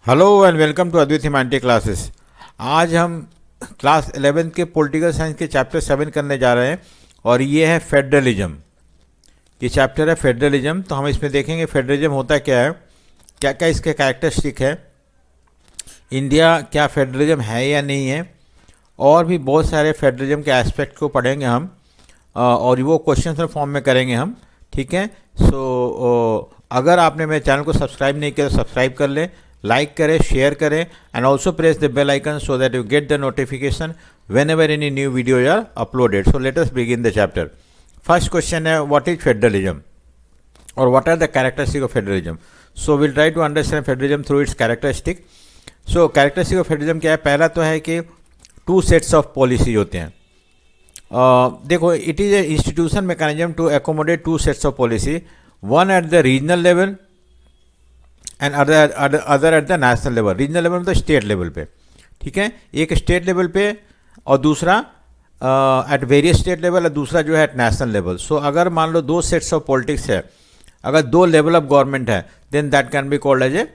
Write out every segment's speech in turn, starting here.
Hello and welcome to Advait humanity classes. आज हम class 11 के पॉलिटिकल साइंस के चैप्टर 7 करने जा रहे हैं और ये है फेडरलिज्म। ये चैप्टर है फेडरलिज्म। तो हम इसमें देखेंगे फेडरलिज्म होता क्या है, क्या क्या इसके कैरेक्टरिस्टिक है, इंडिया क्या फेडरलिज्म है या नहीं है, और भी बहुत सारे फेडरलिज्म के एस्पेक्ट को पढ़ेंगे हम और वो क्वेश्चन फॉर्म में करेंगे हम। ठीक है। सो अगर आपने मेरे चैनल को सब्सक्राइब नहीं किया तो सब्सक्राइब कर लें, लाइक करें, शेयर करें and also press the bell icon so that you get the notification whenever any new video are uploaded. So let us begin the chapter. First question है what is federalism और what are the characteristic of federalism. So will try to understand federalism through its characteristic. So characteristic of federalism क्या है? पहला तो है कि to sets of policy होते हैं। देखो, it is a institution mechanism to accommodate two sets of policy, one at the regional level and other at the national level. Regional level मतलब स्टेट लेवल पे, ठीक है, एक स्टेट लेवल पे और दूसरा एट वेरियस स्टेट लेवल और दूसरा जो है एट नेशनल लेवल। सो अगर मान लो दो सेट्स ऑफ पॉलिटिक्स है, अगर दो लेवल ऑफ गवर्नमेंट है, then that can be called as a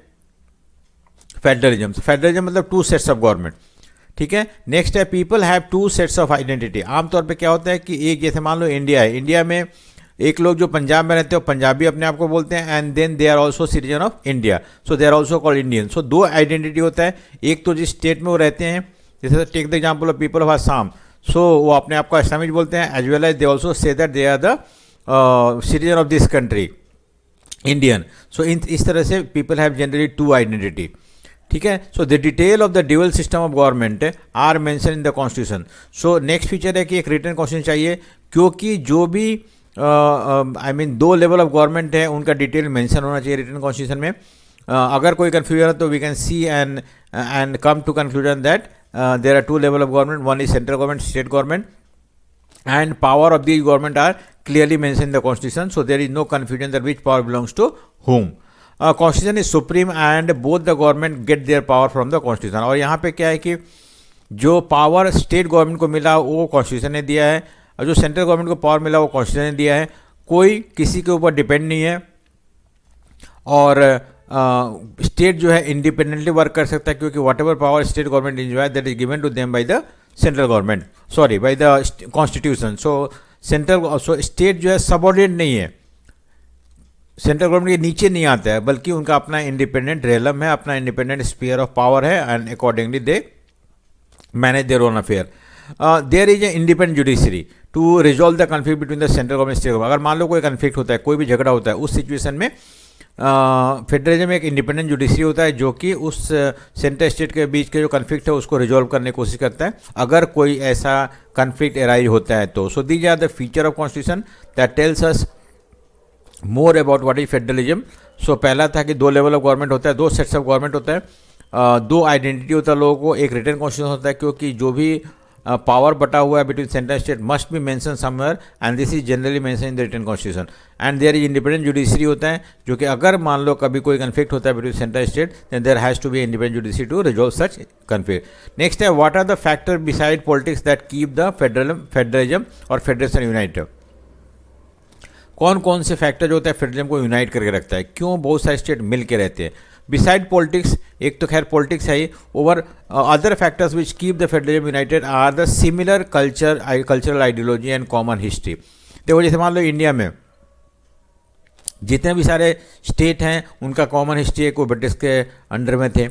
federalism. Federalism मतलब टू सेट्स ऑफ गवर्नमेंट। ठीक है। नेक्स्ट है people have two sets of identity. आमतौर पे क्या होता है कि एक, जैसे मान लो इंडिया है, इंडिया में एक लोग जो पंजाब में रहते हैं पंजाबी अपने आप को बोलते हैं and then they are also citizen of India, so they are also called Indian. So दो आइडेंटिटी होता है, एक तो जिस स्टेट में वो रहते हैं, जैसे take the example of people of Assam, so वो अपने आप को असमिज बोलते हैं, as well as they also say that they are the citizen of this country Indian. So इस तरह से people have generally two identity. ठीक है। So the detail of the dual system of government are mention in the constitution. So next feature है कि एक written constitution चाहिए, क्योंकि जो भी दो लेवल ऑफ गवर्नमेंट है उनका डिटेल मेंशन होना चाहिए रिटन कॉन्स्टिट्यूशन में। अगर कोई कन्फ्यूजन है तो we can see and come to conclusion that there are two level of government, one is central government, state government, and power of these government are clearly mentioned in the constitution, so there is no confusion that which power belongs to whom. Constitution is supreme and both the government get their power from the constitution। और यहाँ पे क्या है कि जो power state government को मिला वो कॉन्स्टिट्यूशन ने दिया है और जो सेंट्रल गवर्नमेंट को पावर मिला वो कॉन्स्टिट्यूशन ने दिया है। कोई किसी के ऊपर डिपेंड नहीं है और स्टेट जो है इंडिपेंडेंटली वर्क कर सकता है, क्योंकि whatever power state government enjoy that is given to them by the central government, sorry by the constitution. So state जो है सबऑर्डिनेट नहीं है, सेंट्रल गवर्नमेंट के नीचे नहीं आता है, बल्कि उनका अपना इंडिपेंडेंट रेलम है, अपना इंडिपेंडेंट स्पीयर ऑफ पावर है and accordingly they manage their own affair. There is a independent judiciary to resolve the conflict between the central government state government. अगर मान लो कोई कन्फ्लिक्ट होता है, कोई भी झगड़ा होता है, उस सिचुएशन में फेडरलिज्म में एक इंडिपेंडेंट जुडिशरी होता है जो कि उस सेंट्रल स्टेट के बीच के जो कन्फ्लिक्ट है उसको रिजॉल्व करने की कोशिश करता है, अगर कोई ऐसा कन्फ्लिक्ट एराइज होता है तो। So these are the feature of constitution that tells us more about what is federalism. So पहला था कि दो लेवल ऑफ गवर्नमेंट होता है, दो सेट्स ऑफ गवर्नमेंट होता है, दो आइडेंटिटी होता है लोगों को, एक रिटन कॉन्स्टिट्यूशन होता है, क्योंकि जो भी पावर बटा हुआ है between central state must be mention somewhere and this is generally mention in the written constitution. And there is independent judiciary होता है, जो कि अगर मान लो कभी कोई कन्फ्लिक्ट होता है between central state, then there has to be independent judiciary to resolve such conflict. Next है what are the factor beside politics that keep the federalism और फेडरेशन यूनाइटेड। कौन कौन से फैक्टर जो होता है फेडरलिज्म को यूनाइट करके रखता है, क्यों बहुत सारे स्टेट मिल के रहते हैं। बिसाइड पॉलिटिक्स, एक तो खैर पॉलिटिक्स है ही, over other factors which keep the federalism united are the similar cultural ideology and common history. देखो, जैसे मान लो इंडिया में जितने भी सारे स्टेट हैं उनका कॉमन हिस्ट्री है, कोई ब्रिटिश के अंडर में थे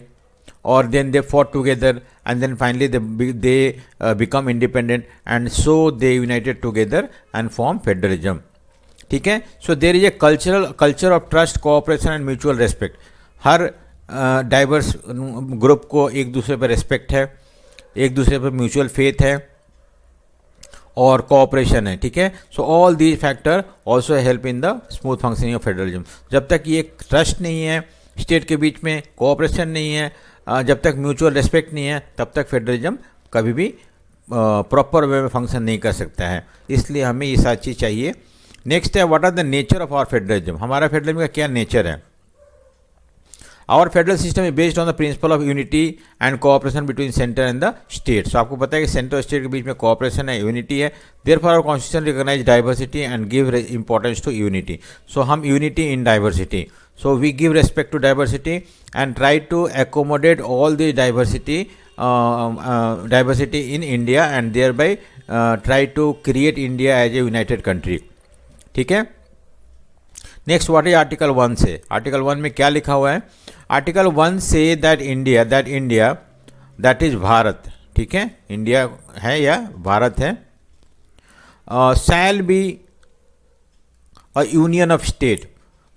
और then they fought together and then finally they become independent and so they united together and form federalism. ठीक है। So there is a culture of trust, cooperation and mutual respect. हर diverse group को एक दूसरे पर respect है, एक दूसरे पर म्यूचुअल फेथ है और कोऑपरेशन है। ठीक है। So all these factor also help in the smooth functioning of federalism. जब तक ये ट्रस्ट नहीं है स्टेट के बीच में, कोऑपरेशन नहीं है, जब तक म्यूचुअल रेस्पेक्ट नहीं है, तब तक फेडरलिज्म कभी भी प्रॉपर वे में फंक्शन नहीं कर सकता है। इसलिए हमें ये सारी चीज़ चाहिए। नेक्स्ट है what are the nature of our federalism. हमारा फेडरलिज्म का क्या नेचर है। Our federal system is based on the principle of unity and cooperation between centre and the state. So आपको पता है कि सेंटर और स्टेट के बीच में कोऑपरेशन है, यूनिटी है। Therefore our constitution recognise diversity and give importance to unity. So हम unity in diversity, So we give respect to diversity and try to accommodate all the diversity in India and thereby try to create India as a united country. ठीक है. Next what is article 1 से. Article 1 में क्या लिखा हुआ है? Article 1 says that India that is Bharat. ठीक है, इंडिया है या भारत है. Shall be a union of state.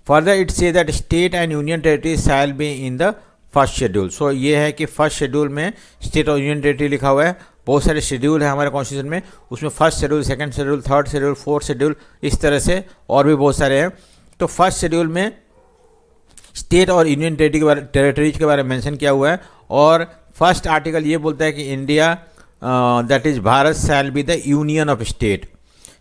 Further it says that state and union territory shall be in the first schedule. So ये है कि फर्स्ट शेड्यूल में स्टेट और यूनियन टेरिटरी लिखा हुआ है. बहुत सारे शेड्यूल है हमारे कॉन्स्टिट्यूशन में, उसमें first schedule, second schedule, third schedule, fourth schedule, इस तरह से और भी बहुत सारे हैं. तो फर्स्ट शेड्यूल में स्टेट और यूनियन टेरिटरीज के बारे में मेंशन किया हुआ है. और फर्स्ट आर्टिकल ये बोलता है कि India that is Bharat shall be the union of state.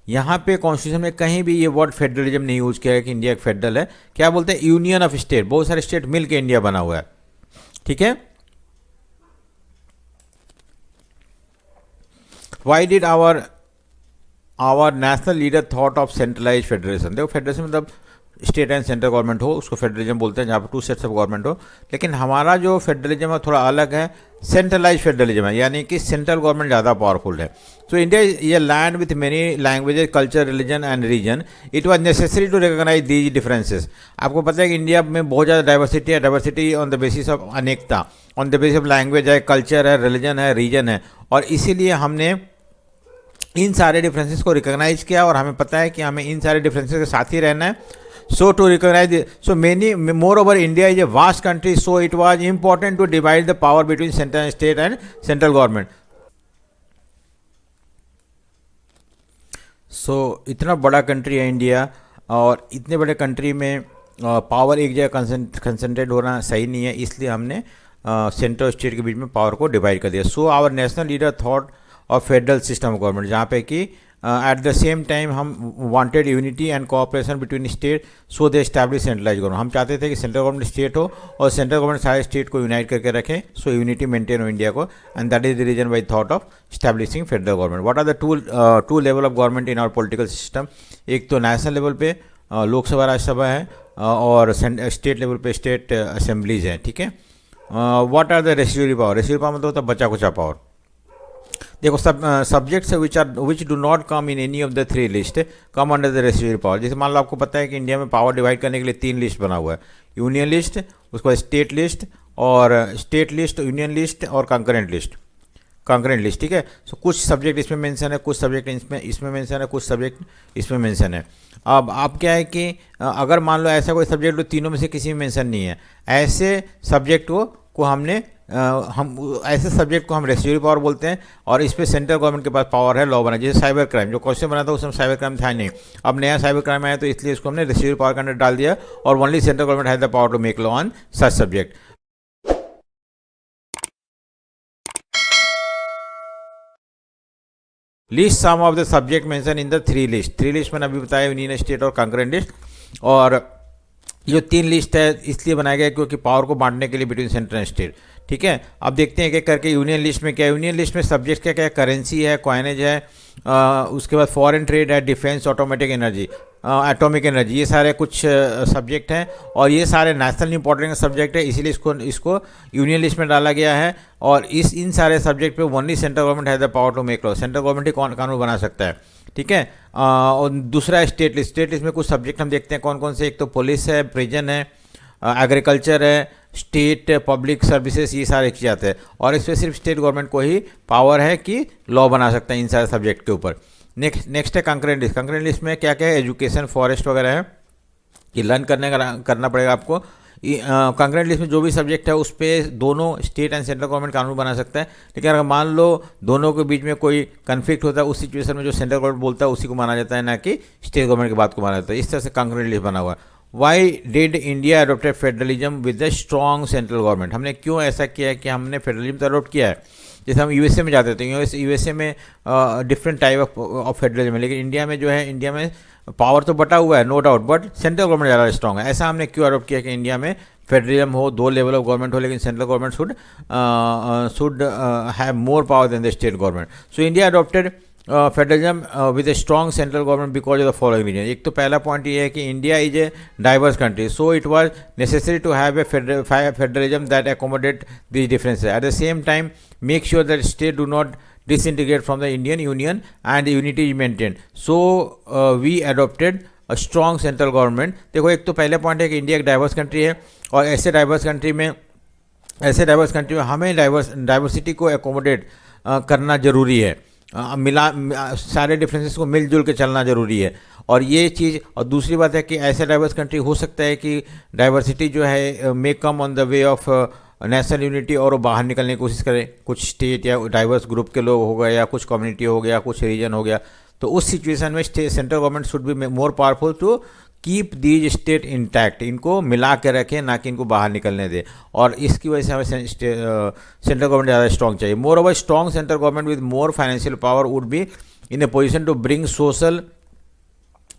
यहाँ पे कॉन्स्टिट्यूशन में कहीं भी ये वर्ड फेडरलिज्म नहीं यूज किया है कि इंडिया एक फेडरल है. क्या बोलते हैं? Union of state. बहुत सारे स्टेट मिल के इंडिया बना हुआ है. ठीक है. Why did our national leader thought of centralise federation. देखो फेडरेशन मतलब स्टेट एंड सेंट्रल गवर्नमेंट हो, उसको फेडरलिज्म बोलते हैं, जहाँ पर टू सेट्स ऑफ गवर्नमेंट हो. लेकिन हमारा जो फेडरलिज्म है थोड़ा अलग है, सेंट्रलाइज फेडरलिज्म है, यानी कि सेंट्रल गवर्नमेंट ज़्यादा पावरफुल है. तो इंडिया ये land with many languages, culture, religion and region. It was necessary to recognise these differences. आपको पता है कि इंडिया में बहुत ज़्यादा डाइवर्सिटी है. Diversity on the basis of अनेकता, on the basis of language है, कल्चर है, रिलीजन है, रीजन है. और इसीलिए हमने इन सारे डिफरेंसेस को रिकॉग्नाइज किया और हमें पता है कि हमें इन सारे डिफरेंसेस के साथ ही रहना है. So to recognise, so many moreover India is a vast country, so it was important to divide the power between central and state and central government. So इतना बड़ा कंट्री है इंडिया, और इतने बड़े कंट्री में power एक जगह concentrate होना सही नहीं है, इसलिए हमने सेंट्रल और स्टेट के बीच में पावर को डिवाइड कर दिया. So our national leader thought of federal system of government, जहाँ पे कि एट द सेम टाइम हम wanted unity and cooperation between state, so they establish centralise government. हम चाहते थे कि सेंट्रल गवर्नमेंट स्टेट हो और सेंट्रल गवर्नमेंट सारे स्टेट को यूनाइट करके रखें, सो यूनिटी मेंटेन हो इंडिया को. And that is the reason by thought of establishing federal government. What are the two level of government in our political system? एक तो नेशनल लेवल पे लोकसभा राज्यसभा है, और स्टेट लेवल पे स्टेट असेंबलीज हैं. ठीक है. What are the residuary power? Residuary power मतलब होता है बचा कुचा पावर. देखो subjects which do not come in any of the three list come under the residuary power. जैसे मान लो आपको पता है कि इंडिया में पावर डिवाइड करने के लिए 3 लिस्ट बना हुआ है. यूनियन लिस्ट, उसके बाद स्टेट लिस्ट, और स्टेट लिस्ट, यूनियन लिस्ट और कंकरेंट लिस्ट. ठीक है. सो कुछ सब्जेक्ट इसमें मेंशन है, कुछ सब्जेक्ट इसमें मेंशन है, कुछ सब्जेक्ट इसमें मेंशन है. अब क्या है कि अगर मान लो ऐसा कोई सब्जेक्ट तो तीनों में से किसी में मेंशन नहीं है, ऐसे सब्जेक्ट को हमने ऐसे सब्जेक्ट को हम रेसिड्यूरी पावर बोलते हैं. और इस पर सेंट्रल गवर्नमेंट के पास पावर है लॉ बना. जैसे साइबर क्राइम, जो क्वेश्चन बना था उसमें साइबर क्राइम था नहीं, अब नया साइबर क्राइम आया तो इसलिए इसको हमने रेसिड्यूरी पावर के अंदर डाल दिया. और only central government has the power to make law on such subject. List some of the subject mention in the three list मैंने अभी बताया, यूनियन, स्टेट और कंकरेंट लिस्ट. और ये 3 लिस्ट है इसलिए बनाया गया क्योंकि पावर को बांटने के लिए बिटवीन सेंट्रल एंड स्टेट. ठीक है. अब देखते हैं एक एक करके. यूनियन लिस्ट में क्या है? यूनियन लिस्ट में सब्जेक्ट क्या क्या है? करेंसी है, कॉइनेज है, उसके बाद फॉरेन ट्रेड है, defence, automatic energy, atomic energy, ये सारे कुछ सब्जेक्ट हैं. और ये सारे नेशनल इंपॉर्टेंट सब्जेक्ट है, इसीलिए इसको यूनियन लिस्ट में डाला गया है. और इन सारे सब्जेक्ट पे only central government has the power to make law. Central government ही कानून बना सकता है. ठीक है. और दूसरा स्टेट लिस्ट में कुछ सब्जेक्ट हम देखते हैं कौन कौन से. एक तो पुलिस है, प्रिजन है, एग्रीकल्चर है, स्टेट पब्लिक सर्विसेज, ये सारे चीज़ आते हैं. और इसमें सिर्फ स्टेट गवर्नमेंट को ही पावर है कि लॉ बना सकता है इन सारे सब्जेक्ट के ऊपर. नेक्स्ट है कंकरेंट लिस्ट. कंकरेंट लिस्ट में क्या क्या है? एजुकेशन, फॉरेस्ट वगैरह है, ये लर्न करना पड़ेगा आपको. कंकरेंट लिस्ट में जो भी सब्जेक्ट है उस पर दोनों स्टेट एंड सेंट्रल गवर्नमेंट कानून बना सकता है. लेकिन अगर मान लो दोनों के बीच में कोई कन्फ्लिक्ट होता है, उस सिचुएशन में जो सेंट्रल गवर्नमेंट बोलता है उसी को माना जाता है, ना कि स्टेट गवर्नमेंट की बात को माना जाता है. इस तरह से कंकरेंट लिस्ट बना हुआ है. Why did India adopted federalism with the strong central government? हमने क्यों ऐसा किया है कि हमने फेडरलिज्म तो अडोप्ट किया है. जैसे हम यूएसए में जाते थे, यूएसए में डिफरेंट टाइप ऑफ फेडरलिज्म है, लेकिन इंडिया में जो है, इंडिया में पावर तो बटा हुआ है no doubt, but central government ज़्यादा स्ट्रॉन्ग है. ऐसा हमने क्यों अडोप्ट किया कि इंडिया में फेडरलिज्म हो, 2 लेवल ऑफ गवर्नमेंट हो, लेकिन central government should have more power than the state government. So India adopted federalism with a strong central government because of the following reason. एक तो पहला पॉइंट ये है कि India is a diverse country, so it was necessary to have a federalism that accommodate these differences. At the same time, make sure that state do not disintegrate from the Indian Union and the unity is maintained. So we adopted a strong central government. देखो एक तो पहले point है कि India एक diverse country है और ऐसे डाइवर्स कंट्री में हमें डाइवर्सिटी को एकोमोडेट करना ज़रूरी है। सारे डिफरेंसेस को मिलजुल के चलना ज़रूरी है। और ये चीज़, और दूसरी बात है कि ऐसे डाइवर्स कंट्री हो सकता है कि डाइवर्सिटी जो है may come on the way of national unity और वो बाहर निकलने की कोशिश करें, कुछ स्टेट या डाइवर्स ग्रुप के लोग हो गए या कुछ कम्युनिटी हो गया, कुछ रीजन हो गया। तो उस सिचुएशन में central government should be more powerful to keep these state intact, इनको मिला के रखें, ना कि इनको बाहर निकलने दें। और इसकी वजह से हमें सेंट्रल गवर्नमेंट ज़्यादा स्ट्रॉन्ग चाहिए। Moreover strong central government with more financial power would be in a position to bring social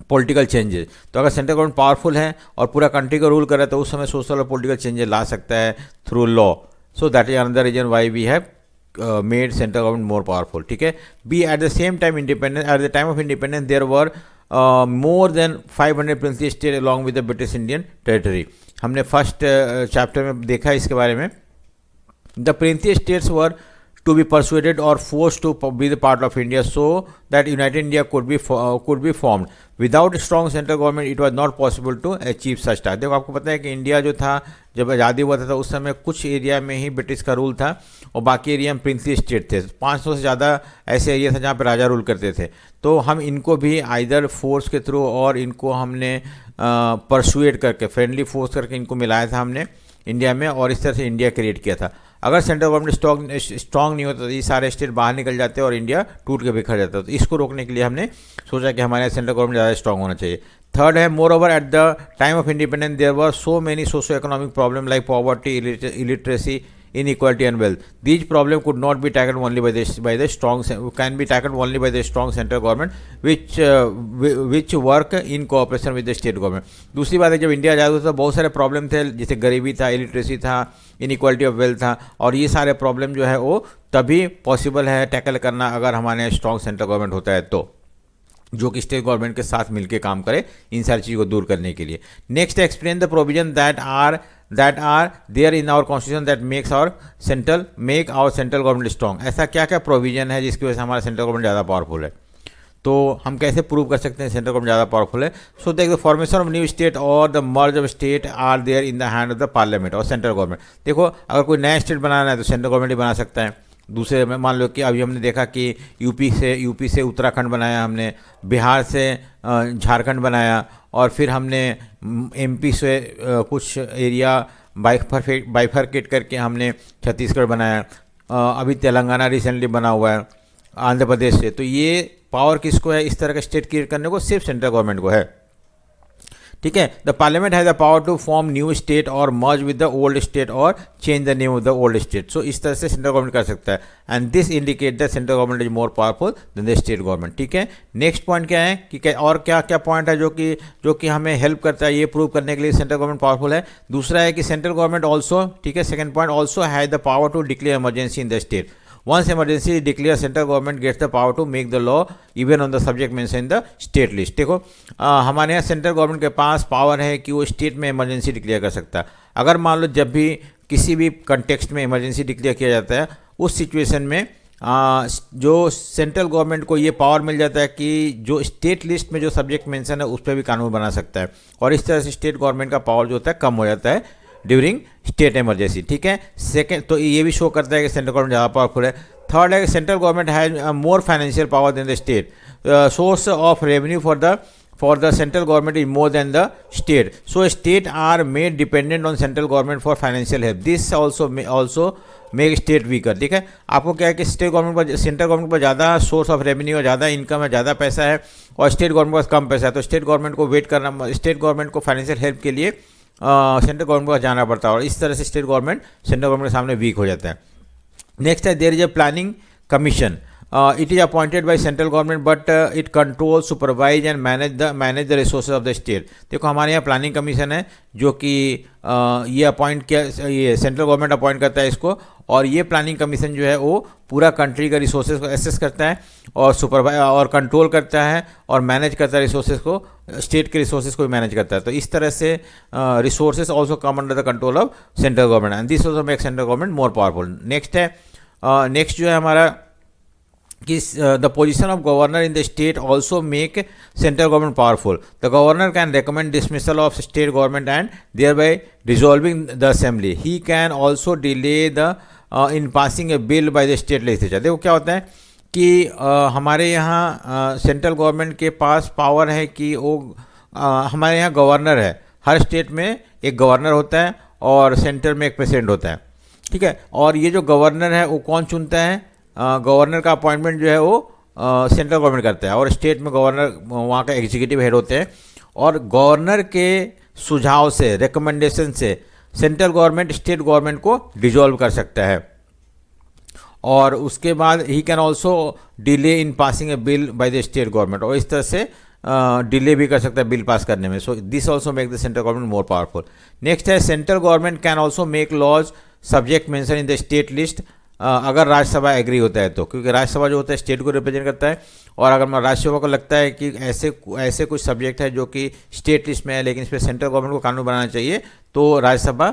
political changes. तो अगर सेंट्रल गवर्नमेंट पावरफुल है और पूरा कंट्री को रूल कर रहा है तो उस समय सोशल और पॉलिटिकल चेंजेस ला सकता है through law. So that is another reason why we have made central government more powerful. ठीक है। Be at the same time independence, at the time of independence there were more than 500 princely state along with the British Indian territory. हमने first chapter में देखा इसके बारे में। The princely states were to be persuaded or forced to be the part of India so that United India could be formed. Without strong central government it was not possible to achieve such task. देखो आपको पता है कि India जो था जब आज़ादी हुआ था तो उस समय कुछ एरिया में ही ब्रिटिश का रूल था और बाकी एरिया में प्रिंसली स्टेट थे। 500 से ज़्यादा ऐसे एरिया था जहाँ पर राजा रूल करते थे। तो हम इनको भी आइदर फोर्स के थ्रू और इनको हमने परसुएड करके, फ्रेंडली फोर्स करके इनको मिलाया था हमने इंडिया में, और इस तरह से इंडिया क्रिएट किया था। अगर सेंट्रल गवर्नमेंट स्ट्रॉन्ग नहीं होता तो ये सारे स्टेट बाहर निकल जाते और इंडिया टूट के बिखर जाता। तो इसको रोकने के लिए हमने सोचा कि हमारे सेंट्रल गवर्नमेंट ज़्यादा स्ट्रॉन्ग होना चाहिए। थर्ड है, moreover at the time of independence there were so many socio economic problem like poverty, illiteracy, inequality and wealth. These problems could not be tackled only by the strong central government which work in cooperation with the state government. दूसरी बात है, जब India आज़ाद हुआ था बहुत सारे problem थे, जैसे गरीबी था, इलिटरेसी था, इनइक्वालिटी ऑफ वेल्थ था, और ये सारे प्रॉब्लम जो है वो तभी पॉसिबल है टैकल करना अगर हमारे यहाँ स्ट्रॉन्ग सेंट्रल गवर्नमेंट होता है, तो जो कि स्टेट गवर्नमेंट के साथ मिलकर काम करे इन सारी चीज़ों को दूर करने के लिए। Next, explain the provision that are there in our constitution that make our central government strong. ऐसा क्या क्या प्रोविजन है जिसकी वजह से हमारा सेंट्रल गवर्नमेंट ज़्यादा पावरफुल है? तो हम कैसे प्रूव कर सकते हैं सेंट्रल गवर्नमेंट ज़्यादा पावरफुल है? सो देख, the formation of new state और the merge of state are there in the hand of the parliament और सेंट्रल गवर्नमेंट। देखो, अगर कोई नया स्टेट बनाना है तो सेंट्रल गवर्नमेंट ही बना सकता है। दूसरे में मान लो कि अभी हमने देखा कि यूपी से उत्तराखंड बनाया हमने, बिहार से झारखंड बनाया, और फिर हमने एमपी से कुछ एरिया बाइफरकेट करके हमने छत्तीसगढ़ बनाया। अभी तेलंगाना रिसेंटली बना हुआ है आंध्र प्रदेश से। तो ये पावर किसको है इस तरह का स्टेट क्रिएट करने को? सिर्फ सेंट्रल गवर्नमेंट को है। ठीक है। The parliament has the power to form new state और merge with the old state और change the name of the old state. So इस तरह से सेंट्रल गवर्नमेंट कर सकता है, and this indicate the central government is more powerful than the state government. ठीक है। नेक्स्ट पॉइंट क्या है कि और क्या क्या पॉइंट है जो कि हमें हेल्प करता है ये प्रूव करने के लिए सेंट्रल गवर्नमेंट पावरफुल है? दूसरा है कि सेंट्रल गवर्नमेंट ऑल्सो, ठीक है, second point, also has the power to declare emergency in the state. Once emergency is declared, central government gets the power to make the law even on the subject mentioned in the state list. देखो, हमारे यहाँ central government के पास power है कि वो state में emergency declare कर सकता है। अगर मान लो जब भी किसी भी कंटेक्स्ट में इमरजेंसी डिक्लेयर किया जाता है, उस सिचुएशन में जो सेंट्रल गवर्नमेंट को ये पावर मिल जाता है कि जो स्टेट लिस्ट में जो सब्जेक्ट मेंशन है उस पर भी कानून बना सकता है, और इस तरह से स्टेट गवर्नमेंट का पावर जो होता है कम हो जाता है ड्यूरिंग स्टेट इमरजेंसी। ठीक है। सेकेंड, तो ये भी शो करता है कि सेंट्रल गवर्नमेंट ज़्यादा पावरफुल है। थर्ड है कि central government has more financial power than the state. Source of revenue for the central government is more than the state, so state are made dependent on central government for financial help. This also make state weaker. ठीक है। आपको क्या है कि central government पर ज़्यादा source of revenue है, ज़्यादा इनकम है, ज़्यादा पैसा है, और स्टेट गवर्नमेंट के पास कम पैसा है, तो स्टेट गवर्नमेंट को वेट करना, स्टेट गवर्नमेंट को फाइनेंशियल हेल्प के लिए सेंट्रल गवर्नमेंट को जाना पड़ता है, और इस तरह से स्टेट गवर्नमेंट सेंट्रल गवर्नमेंट के सामने वीक हो जाता है। नेक्स्ट है, there is a planning commission it is appointed by central government but it control supervise and manage the resources of the state. देखो हमारे यहाँ प्लानिंग कमीशन है जो कि ये अपॉइंट किया, ये सेंट्रल गवर्नमेंट अपॉइंट करता है इसको, और ये प्लानिंग कमीशन जो है वो पूरा कंट्री का रिसोर्सेज को एसेस करता है और सुपरवाइज और कंट्रोल करता है और मैनेज करता है रिसोर्सेज को, स्टेट के रिसोर्सेज को भी मैनेज करता है। तो इस तरह से resources also come under the control of central government and this also make central government more powerful. Next है, नेक्स्ट जो है हमारा कि the position of governor in the state also make central government powerful. The governor can recommend dismissal of state government and thereby dissolving the assembly. He can also delay the in passing a bill by the state legislature. देखो क्या होता है कि हमारे यहाँ central government के पास power है कि वो हमारे यहाँ गवर्नर है, हर स्टेट में एक गवर्नर होता है और सेंटर में एक प्रेसिडेंट होता है, ठीक है। और ये जो गवर्नर है वो कौन चुनता है? गवर्नर का अपॉइंटमेंट जो है वो सेंट्रल गवर्नमेंट करता है और स्टेट में गवर्नर वहाँ का एग्जीक्यूटिव हेड होते हैं, और गवर्नर के सुझाव से, रिकमेंडेशन से सेंट्रल गवर्नमेंट स्टेट गवर्नमेंट को डिजॉल्व कर सकता है। और उसके बाद ही can also delay in passing a bill by the state government, और इस तरह से डिले भी कर सकता है बिल पास करने में। So this also make the central government more powerful. Next है, central government can also make laws subject mention in the state list, अगर राज्यसभा एग्री होता है तो, क्योंकि राज्यसभा जो होता है स्टेट को रिप्रेजेंट करता है, और अगर राज्यसभा को लगता है कि ऐसे कुछ सब्जेक्ट है जो कि स्टेट लिस्ट में है लेकिन इस पर सेंट्रल गवर्नमेंट को कानून बनाना चाहिए, तो राज्यसभा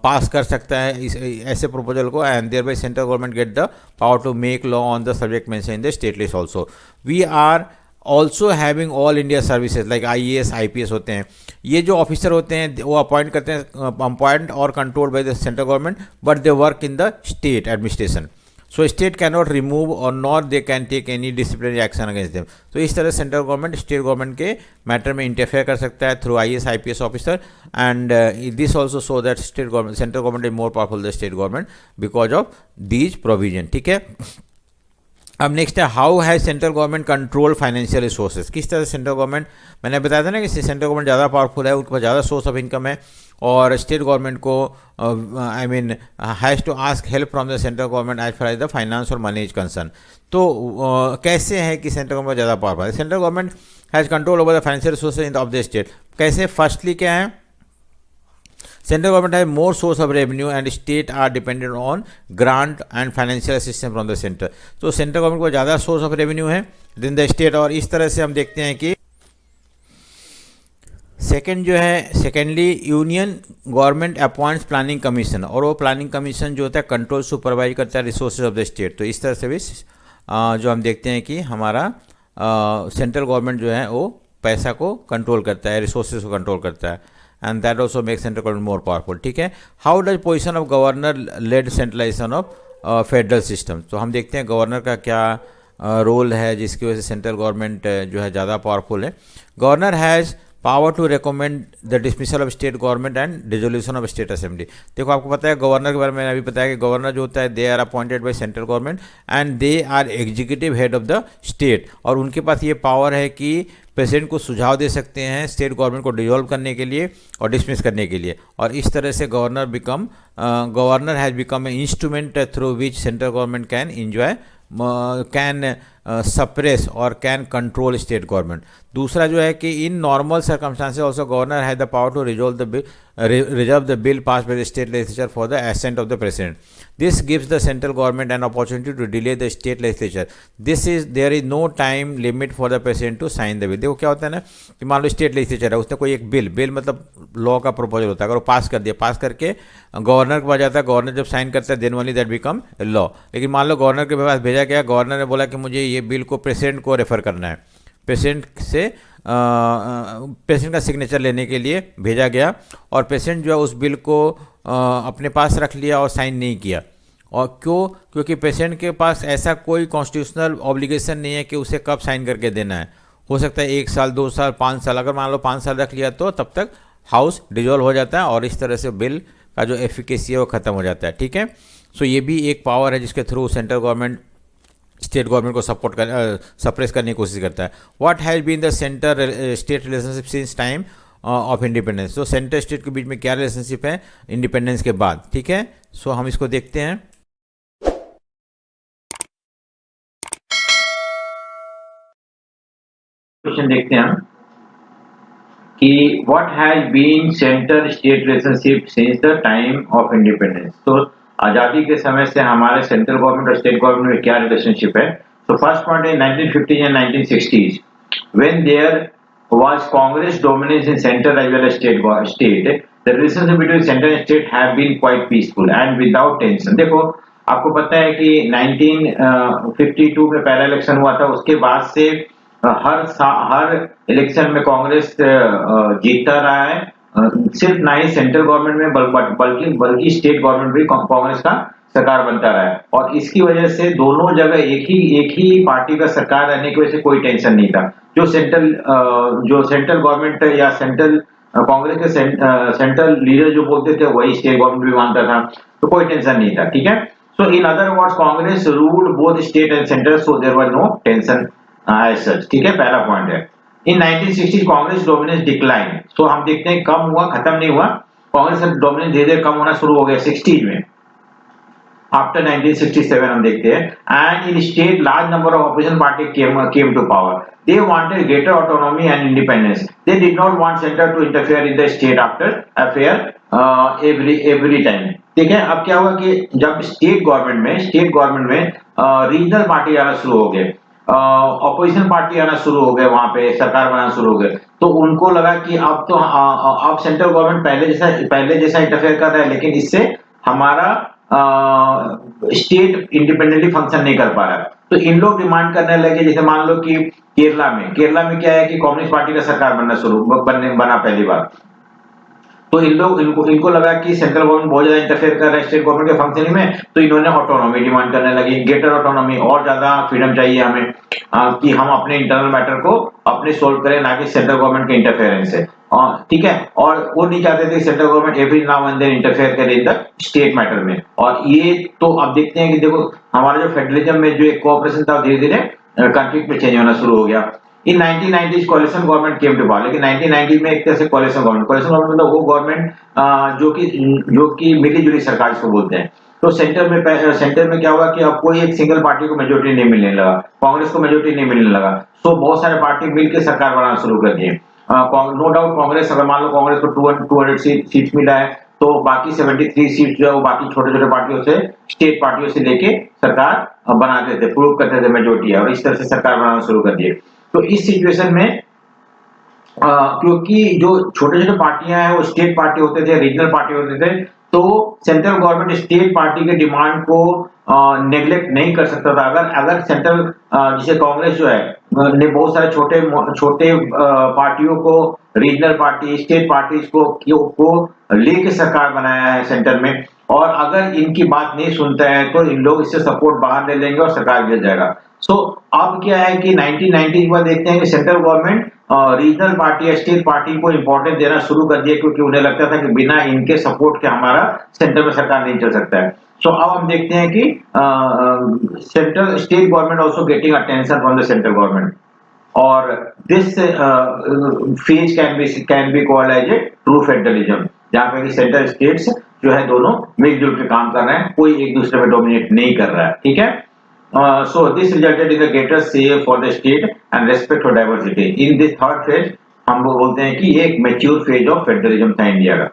पास कर सकता है ऐसे प्रपोजल को, and thereby central government get the power to make law on the subject mention in the state list also. We are also having all India services like IAS IPS होते हैं, ये जो officer होते हैं वो appoint करते हैं, appoint और control by the central government, but they work in the state administration. So state can not remove और not they can take any disciplinary action against them. तो इस तरह सेंट्रल गवर्नमेंट स्टेट गवर्नमेंट के matter में interfere कर सकता है through IAS IPS officer, and this also so that central government is more powerful the state government because of these provision, ठीक है। अब नेक्स्ट है, how has central government control financial resources. किस तरह से सेंट्रल गवर्नमेंट, मैंने बताया था ना कि सेंट्रल गवर्नमेंट ज़्यादा पावरफुल है, उनके पास ज़्यादा सोर्स ऑफ इनकम है, और स्टेट गवर्नमेंट को I mean has to ask help from the central government as far as the finance और मनी इज कंसर्न। तो कैसे है कि सेंट्रल गवर्नमेंट ज़्यादा पावरफुल है? Central government has control over the financial resources of the state. कैसे? Firstly क्या है, सेंट्रल गवर्नमेंट है more source of revenue and state are dependent on grant and financial assistance from the centre. तो central government को ज़्यादा source of revenue है then the state, और इस तरह से हम देखते हैं कि सेकेंड जो है, secondly union government appoints planning commission, और वो प्लानिंग कमीशन जो होता है कंट्रोल सुपरवाइज करता है रिसोर्सेज ऑफ द स्टेट। तो इस तरह से भी जो हम देखते हैं कि हमारा सेंट्रल गवर्नमेंट जो है वो पैसा को कंट्रोल करता है, रिसोर्सेज को कंट्रोल करता है, and that also make central government more powerful, ठीक है। How does position of governor lead centralisation of federal system. तो हम देखते हैं गवर्नर का क्या रोल है जिसकी वजह से सेंट्रल गवर्नमेंट जो है ज़्यादा पावरफुल है। Governor has power to recommend the dismissal of state government and dissolution of state assembly. देखो आपको पता है गवर्नर के बारे में मैंने अभी बताया कि गवर्नर जो होता है they are appointed by central government and they are executive head of the state, और उनके पास ये पावर है कि प्रेसिडेंट को सुझाव दे सकते हैं स्टेट गवर्नमेंट को डिसॉल्व करने के लिए और डिसमिस करने के लिए, और इस तरह से governor has become a instrument through which central government can enjoy can suppress और कैन कंट्रोल स्टेट गवर्नमेंट। दूसरा जो है कि in normal circumstances also governor has the power to reserve the bill pass by the state legislature for the assent of the president. This gives the central government an opportunity to delay the state legislature. There is no time limit for the president to sign the bill. देखो क्या होता है ना कि मान लो state legislature है, उसने कोई एक बिल मतलब लॉ का प्रपोजल होता है, अगर वो पास कर दिया, पास करके गवर्नर के पास जाता है, गवर्नर जब साइन करता है then only that become law. लेकिन मान लो गवर्नर के पास भेजा गया, गवर्नर ने बोला कि मुझे ये बिल को प्रेसिडेंट को रेफर करना है, प्रेसिडेंट का सिग्नेचर लेने के लिए भेजा गया, और प्रेसिडेंट जो है उस बिल को अपने पास रख लिया और साइन नहीं किया। और क्यों? क्योंकि प्रेसिडेंट के पास ऐसा कोई कॉन्स्टिट्यूशनल ऑब्लिगेशन नहीं है कि उसे कब साइन करके देना है। हो सकता है 1 साल, 2 साल, 5 साल, अगर मान लो 5 साल रख लिया तो तब तक हाउस डिजॉल्व हो जाता है और इस तरह से बिल का जो एफिकेसी है वो ख़त्म हो जाता है, ठीक है। सो ये भी एक पावर है जिसके through central government state government को सप्रेस करने की कोशिश करता है। What has been the centre state relationship since time of independence. तो सेंटर स्टेट के बीच में क्या रिलेशनशिप है इंडिपेंडेंस के बाद, ठीक है। सो हम इसको देखते हैं। क्वेश्चन देखते हैं हम कि what has been centre state relationship since the time of independence. तो आजादी के समय से हमारे सेंट्रल गवर्नमेंट और स्टेट गवर्नमेंट में क्या रिलेशनशिप है। तो फर्स्ट पॉइंट है 1950s and 1960s when there was Congress dominance in central as well as state, the relationship between central and state have been quite peaceful and without tension। देखो आपको पता है कि 1952 में पहला इलेक्शन हुआ था, उसके बाद से हर इलेक्शन में कांग्रेस जीतता रहा है। सिर्फ ना ही सेंट्रल गवर्नमेंट में बल्कि स्टेट गवर्नमेंट भी कांग्रेस का सरकार बनता रहा है। और इसकी वजह से दोनों जगह एक ही पार्टी का सरकार रहने की वजह से कोई टेंशन नहीं था। जो सेंट्रल गवर्नमेंट या सेंट्रल कांग्रेस के सेंट्रल लीडर जो बोलते थे वही स्टेट गवर्नमेंट भी मानता था, तो कोई टेंशन नहीं था। ठीक है, so in other words Congress ruled both state and central, so there was no tension as such. ठीक है, पहला पॉइंट है। In 1960 Congress dominance decline, so हम देखते हैं कम हुआ, खत्म नहीं हुआ। कांग्रेस का डोमिनेंस धीरे धीरे कम होना शुरू हो गया 60s में। आफ्टर 1967 हम देखते हैं, and in state large number of opposition party came to power. They wanted greater autonomy and independence. They did not want center to interfere in the state affair every time. ठीक है, अब क्या हुआ कि जब स्टेट गवर्नमेंट में regional party आना शुरू हो गए, ऑपोजिशन पार्टी आना शुरू हो गए, वहां पे सरकार बनाना शुरू हो गए, तो उनको लगा कि अब सेंट्रल गवर्नमेंट पहले जैसा इंटरफेयर कर रहा है, लेकिन इससे हमारा स्टेट इंडिपेंडेंटली फंक्शन नहीं कर पा रहा। तो इन लोग डिमांड करने लगे, जैसे मान लो कि केरला में क्या है कि कम्युनिस्ट पार्टी का सरकार बना पहली बार। तो इनको लगा कि सेंट्रल गवर्नमेंट बहुत ज्यादा इंटरफेयर कर रहा है स्टेट गवर्नमेंट के फंक्शनिंग में, तो इन्होंने ऑटोनॉमी डिमांड करने लगी, ग्रेटर ऑटोनॉमी, और ज्यादा फ्रीडम चाहिए हमें कि हम अपने इंटरनल मैटर को अपने सोल्व करें, ना कि सेंट्रल गवर्नमेंट के इंटरफेरेंस से। ठीक है, और वो नहीं चाहते थे central government every now and then interfere करे इन द स्टेट मैटर में। और ये तो अब देखते हैं कि देखो हमारा जो फेडरलिज्म में जो एक कोऑपरेशन था धीरे धीरे कॉन्फ्लिक्ट में चेंज होना शुरू हो गया। इन 1990s कोalition गवर्नमेंट केम टू पावर, लेकिन 1990 में एक तरह से कोalition गवर्नमेंट मतलब वो गवर्नमेंट जो कि मिली जुली सरकार इसको बोलते हैं। तो सेंटर में क्या हुआ कि अब कोई एक सिंगल पार्टी को मेजोरिटी नहीं मिलने लगा, कांग्रेस को मेजोरिटी नहीं मिलने लगा, सो बहुत सारे पार्टी मिलकर सरकार बनाना शुरू कर दिए। नो डाउट कांग्रेस, अगर मान लो कांग्रेस को 200 सीट मिला है, तो बाकी 73 सीट जो है वो बाकी छोटे छोटे पार्टियों से, स्टेट पार्टियों से लेके सरकार बनाते थे, प्रूव करते थे मेजोरिटी है, और इस तरह से सरकार बनाना शुरू कर दिए। तो इस सिचुएशन में क्योंकि जो छोटे छोटे पार्टियां हैं वो स्टेट पार्टी होते थे, रीजनल पार्टी होते थे, तो सेंट्रल गवर्नमेंट स्टेट पार्टी के डिमांड को नेग्लेक्ट नहीं कर सकता था। अगर सेंट्रल जैसे कांग्रेस जो है ने बहुत सारे छोटे पार्टियों को, रीजनल पार्टी, स्टेट पार्टीज को लेके सरकार बनाया है सेंटर में, और अगर इनकी बात नहीं सुनता है तो इन लोग इससे सपोर्ट बाहर ले लेंगे और सरकार गिर जाएगा। सो अब क्या है कि 1990 के बाद देखते हैं कि सेंट्रल गवर्नमेंट रीजनल पार्टी या स्टेट पार्टी को इंपॉर्टेंस देना शुरू कर दिया, क्योंकि उन्हें लगता था कि बिना इनके सपोर्ट के हमारा सेंटर में सरकार नहीं चल सकता है। सो अब हम देखते हैं कि central state government also getting attention from the central government, और this phase can be called as a true federalism, जहां पे कि सेंट्रल स्टेट्स जो है दोनों मिलजुल के काम कर रहे हैं, कोई एक दूसरे पे डोमिनेट नहीं कर रहा है। ठीक है, so this resulted in the greater say for the state and respect for diversity. In this third phase हम लोग बोलते हैं कि ये एक मैच्योर फेज ऑफ फेडरलिज्म था इंडिया का।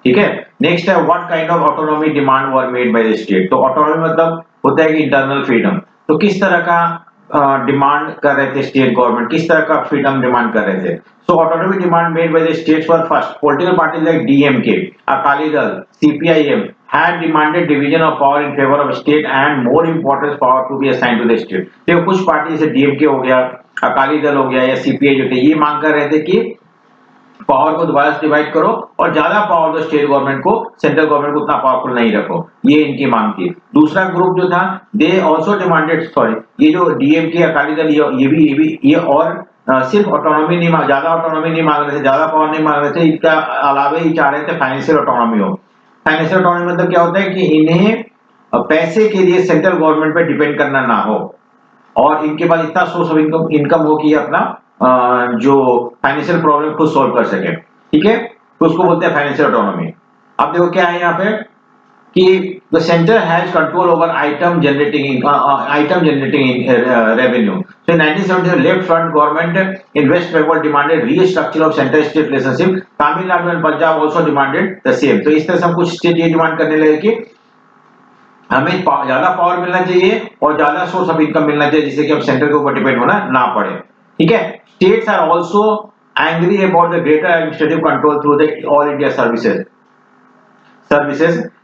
ठीक है, नेक्स्ट है what kind of autonomy demand were made by the state. तो ऑटोनॉमी मतलब होता है कि इंटरनल फ्रीडम। तो किस तरह का डिमांड कर रहे थे स्टेट गवर्नमेंट, किस तरह का फ्रीडम डिमांड कर रहे थे। So autonomy demand made by the states were first political parties like DMK, Akali Dal, CPIM had demanded division of power in favor of state and more important power to be assigned to the state। देखो कुछ party जैसे DMK हो गया, अकाली दल हो गया या CPI जो थे, ये मांग कर रहे थे कि पावर को दोबारा से डिवाइड करो और ज्यादा पावर दो स्टेट गवर्नमेंट को, सेंट्रल गवर्नमेंट को उतना पावरफुल नहीं रखो, ये इनकी मांग थी। दूसरा ग्रुप जो था दे आल्सो डिमांडेड, ये जो डीएमके अकाली दल ये और सिर्फ ऑटोनॉमी नहीं मांग, ज्यादा ऑटोनॉमी नहीं मांग रहे थे, ज्यादा पावर नहीं मांग रहे थे, इसका अलावा ही चाह रहे थे फाइनेंशियल ऑटोनॉमी हो। फाइनेंशियल ऑटोनॉमी मतलब क्या होता है कि इन्हें पैसे के लिए सेंट्रल गवर्नमेंट पे डिपेंड करना ना हो, और इनके पास इतना सोर्स ऑफ इनकम हो कि अपना जो फाइनेंशियल प्रॉब्लम खुद सॉल्व कर सके। ठीक है, तो उसको बोलते हैं फाइनेंशियल ऑटोनॉमी। अब देखो क्या है यहाँ पे, कि the center has control over item generating revenue. So in 1970, the left front government in West Bengal demanded restructure of center-state relationship. Tamil Nadu and Punjab also demanded the same. तो इस तरह से हम कुछ स्टेट ये demand करने लगे कि हमें ज्यादा पावर मिलना चाहिए और ज्यादा सोर्स ऑफ इनकम मिलना चाहिए, जिससे कि हम सेंटर के ऊपर डिपेंड होना ना पड़े। ठीक है, states are also angry about the greater administrative control through the all India services.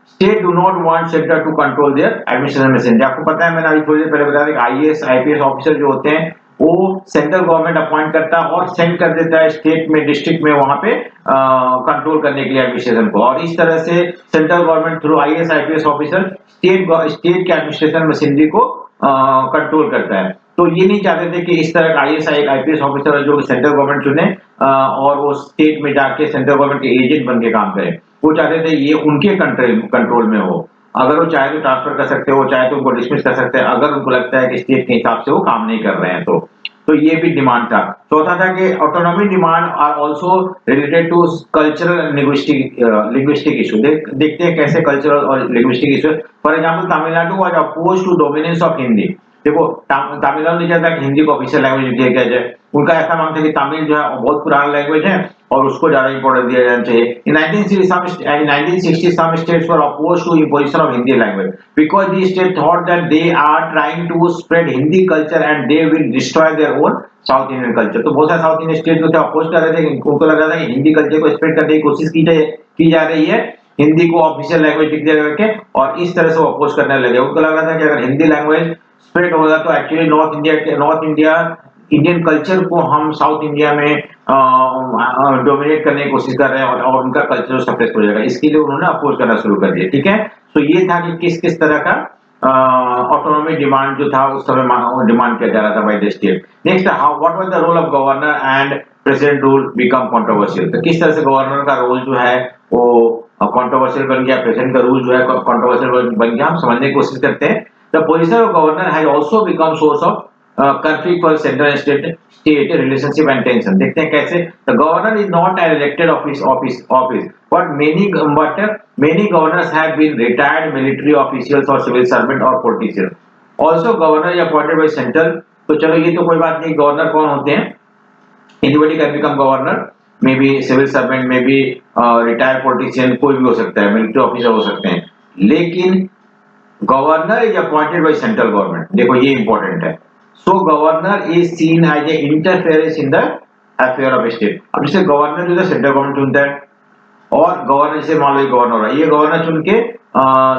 State do not want centre to control their administration machinery. आपको पता है, मैंने अभी थोड़ी देर पहले बताया कि आईएएस आईपीएस ऑफिसर जो होते हैं वो सेंट्रल गवर्नमेंट अपॉइंट करता है और सेंड कर देता है स्टेट में, डिस्ट्रिक्ट में, वहां पे कंट्रोल करने के लिए एडमिनिस्ट्रेशन को। और इस तरह से central government through IAS IPS officer state के एडमिनिस्ट्रेशन मशीनरी को कंट्रोल करता है। तो ये नहीं चाहते थे कि इस तरह का आईएएस आईपीएस ऑफिसर जो सेंट्रल गवर्नमेंट चुने और वो स्टेट में जाके सेंट्रल गवर्नमेंट के एजेंट बन के काम करे। वो चाहते थे ये उनके कंट्रोल में हो। अगर वो चाहे तो ट्रांसफर कर सकते हैं, वो चाहे तो उनको डिसमिस कर सकते हैं, अगर उनको लगता है कि स्टेट के हिसाब से वो काम नहीं कर रहे हैं तो ये भी डिमांड था। चौथा था कि autonomy demand are also related to cultural linguistic issue. देखते हैं कैसे कल्चरल और linguistic issue. For example, Tamil Nadu was opposed to dominance of Hindi. देखो, तमिलनाडु नहीं चाहता कि हिंदी को ऑफिशियल लैंग्वेज दिया किया जाए। उनका ऐसा मांग था कि तमिल जो है बहुत पुराना लैंग्वेज है और उसको ज्यादा इंपोर्टेंस दिया जाना चाहिए। In 1960 some states were opposed to imposition of Hindi language because these states thought that they are trying to spread Hindi culture and they will destroy their own South Indian culture। तो बहुत सारे south Indian state जो थे oppose कर रहे थे, उनको लग रहा था कि हिंदी कल्चर को स्प्रेड करने की कोशिश की जा रही है, हिंदी को ऑफिशियल लैंग्वेज डिक्लेयर करके, और इस तरह से वो अपोज करने लगे। उनको लग रहा था कि अगर हिंदी लैंग्वेज स्प्रेड होगा तो actually north India Indian culture को हम साउथ इंडिया में डोमिनेट करने की कोशिश कर रहे हैं और उनका कल्चर सप्रेस हो जाएगा। इसके लिए उन्होंने अपोज करना शुरू कर दिया। ठीक है, तो ये था कि किस किस तरह का ऑटोनॉमी डिमांड जो था उस समय डिमांड किया जा रहा था by the state. Next, what was the role of governor and president rule become controversial. तो किस तरह से गवर्नर का रोल जो है वो कंट्रोवर्शियल बन गया, प्रेसिडेंट का रूल जो है कंट्रोवर्शियल बन गया। हम समझने की कोशिश करते हैं। The position of governor has also become source of conflict for central and state relationship and tension। देखते हैं कैसे। The governor is not an elected office, but many governors have been retired military officials or civil servant or politicians। Also governor is appointed by central। तो चलो ये तो कोई बात नहीं, गवर्नर कौन होते हैं? Anybody can become governor, maybe civil servant, maybe retired politician, कोई भी हो सकता है, military officer हो सकते हैं। लेकिन governor is appointed by central government. देखो ये इंपॉर्टेंट है। So governor is seen as a interference in the affair of state। अब जैसे गवर्नर जो है सेंट्रल गवर्नमेंट चुनता है और गवर्नर से मान लो गवर्नर है, ये गवर्नर चुन के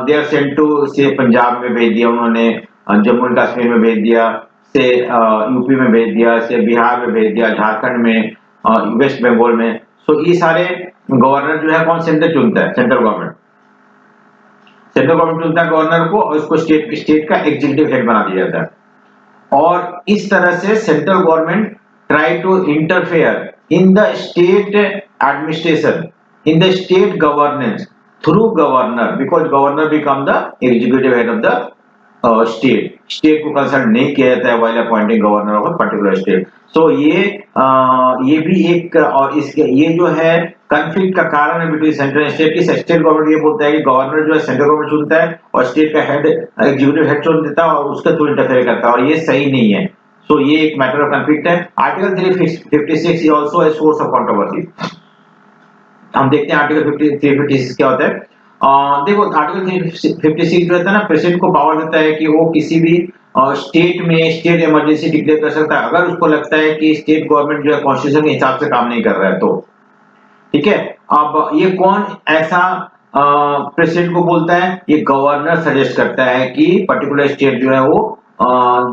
दे आर सेंट टू से पंजाब में भेज दिया उन्होंने, जम्मू एंड कश्मीर में भेज दिया, से यूपी में भेज दिया, से बिहार में भेज दिया, झारखंड में, वेस्ट बंगाल में। सो ये सारे गवर्नर जो है कौन सेंटर चुनता है? Central government. सेंट्रल गवर्नमेंट चुनता है गवर्नर को और उसको स्टेट का एग्जीक्यूटिव हेड बना दिया जाता है। और इस तरह से central government try to interfere in the state administration, in the state governance through governor, because governor become the executive head of the state को कंसल्ट नहीं किया जाता है while appointing governor of a particular state. So ये भी एक, और इसके ये जो है कॉन्फ्लिक्ट का कारण है बिटवीन सेंट्रल एंड स्टेट की। स्टेट गवर्नमेंट ये बोलता है कि गवर्नर जो है सेंट्रल गवर्नमेंट चुनता है और स्टेट का हेड एग्जीक्यूटिव हेड चुन देता है और उसके थ्रू इंटरफेयर करता है, और ये सही नहीं है। सो ये एक मैटर ऑफ कॉन्फ्लिक्ट है। Article 356 is also a source of controversy. हम देखते हैं आर्टिकल 356 क्या होता है। देखो आर्टिकल 356 जो होता है ना, प्रेसिडेंट को पावर देता है कि वो किसी भी स्टेट में स्टेट इमरजेंसी डिक्लेयर कर सकता है अगर उसको लगता है कि स्टेट गवर्नमेंट जो है कॉन्स्टिट्यूशन के हिसाब से काम नहीं कर रहा है तो। ठीक है, अब ये कौन ऐसा प्रेसिडेंट को बोलता है? ये गवर्नर सजेस्ट करता है कि पर्टिकुलर स्टेट जो है वो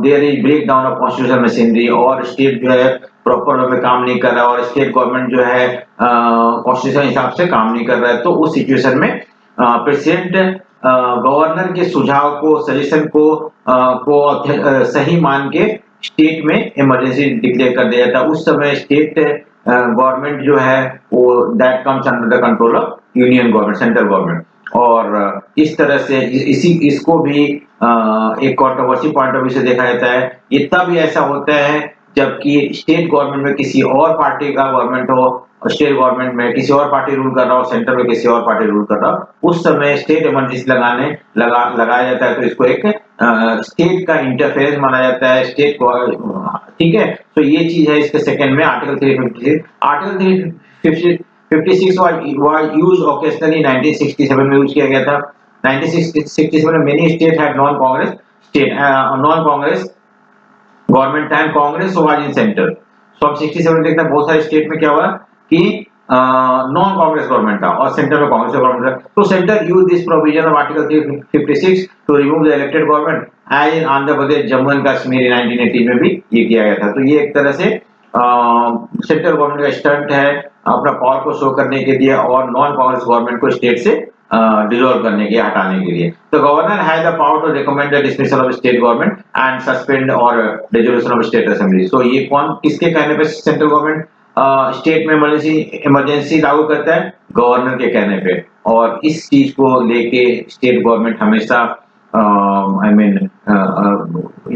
there is break down of constitution machinery, और स्टेट जो है प्रॉपर वे में काम नहीं कर रहा और स्टेट गवर्नमेंट जो है कॉन्स्टिट्यूशन हिसाब से काम नहीं कर रहा है, तो उस सिचुएशन में प्रेसिडेंट गवर्नर के सुझाव को, सजेशन को सही मान के स्टेट में इमरजेंसी डिक्लेयर कर दिया जाता है। उस समय स्टेट गवर्नमेंट जो है वो that comes under the control of union government, central government. और इस तरह से इसको भी एक कंट्रोवर्सी पॉइंट ऑफ व्यू से देखा जाता है। ये तब ऐसा होता है जबकि स्टेट गवर्नमेंट में किसी और पार्टी का गवर्नमेंट हो, और स्टेट गवर्नमेंट में किसी और पार्टी रूल कर रहा हो, सेंटर में किसी और पार्टी रूल कर रहा हो, उस समय स्टेट इमरजेंसी लगाया जाता है, तो इसको एक स्टेट का इंटरफेरेंस माना जाता है, स्टेट को, ठीक है। तो ये चीज है इसके सेकंड में article 356। Article 356 was used occasionally 1967 में यूज किया गया था। 1967 में many state had non Congress government and Congress was in centre. So अब 67 देखते हैं बहुत सारे स्टेट में क्या हुआ कि नॉन कांग्रेस गवर्नमेंट था और सेंटर में कांग्रेस गवर्नमेंट था। तो centre use this provision of article 356 to remove the elected government as in Andhra Pradesh, Jammu and Kashmir in 1980 में भी ये किया गया था। तो ये एक तरह से सेंट्रल गवर्नमेंट का स्टंट है अपना पावर को शो करने के लिए और नॉन कांग्रेस गवर्नमेंट को स्टेट से डिसॉल्व करने के, हटाने के लिए। तो governor has the power to recommend the dismissal of state government and suspend और dissolution of state assembly. So ये कौन, किसके कहने पे सेंट्रल गवर्नमेंट स्टेट में इमरजेंसी लागू करता है? गवर्नर के कहने पे। और इस चीज को लेके स्टेट गवर्नमेंट हमेशा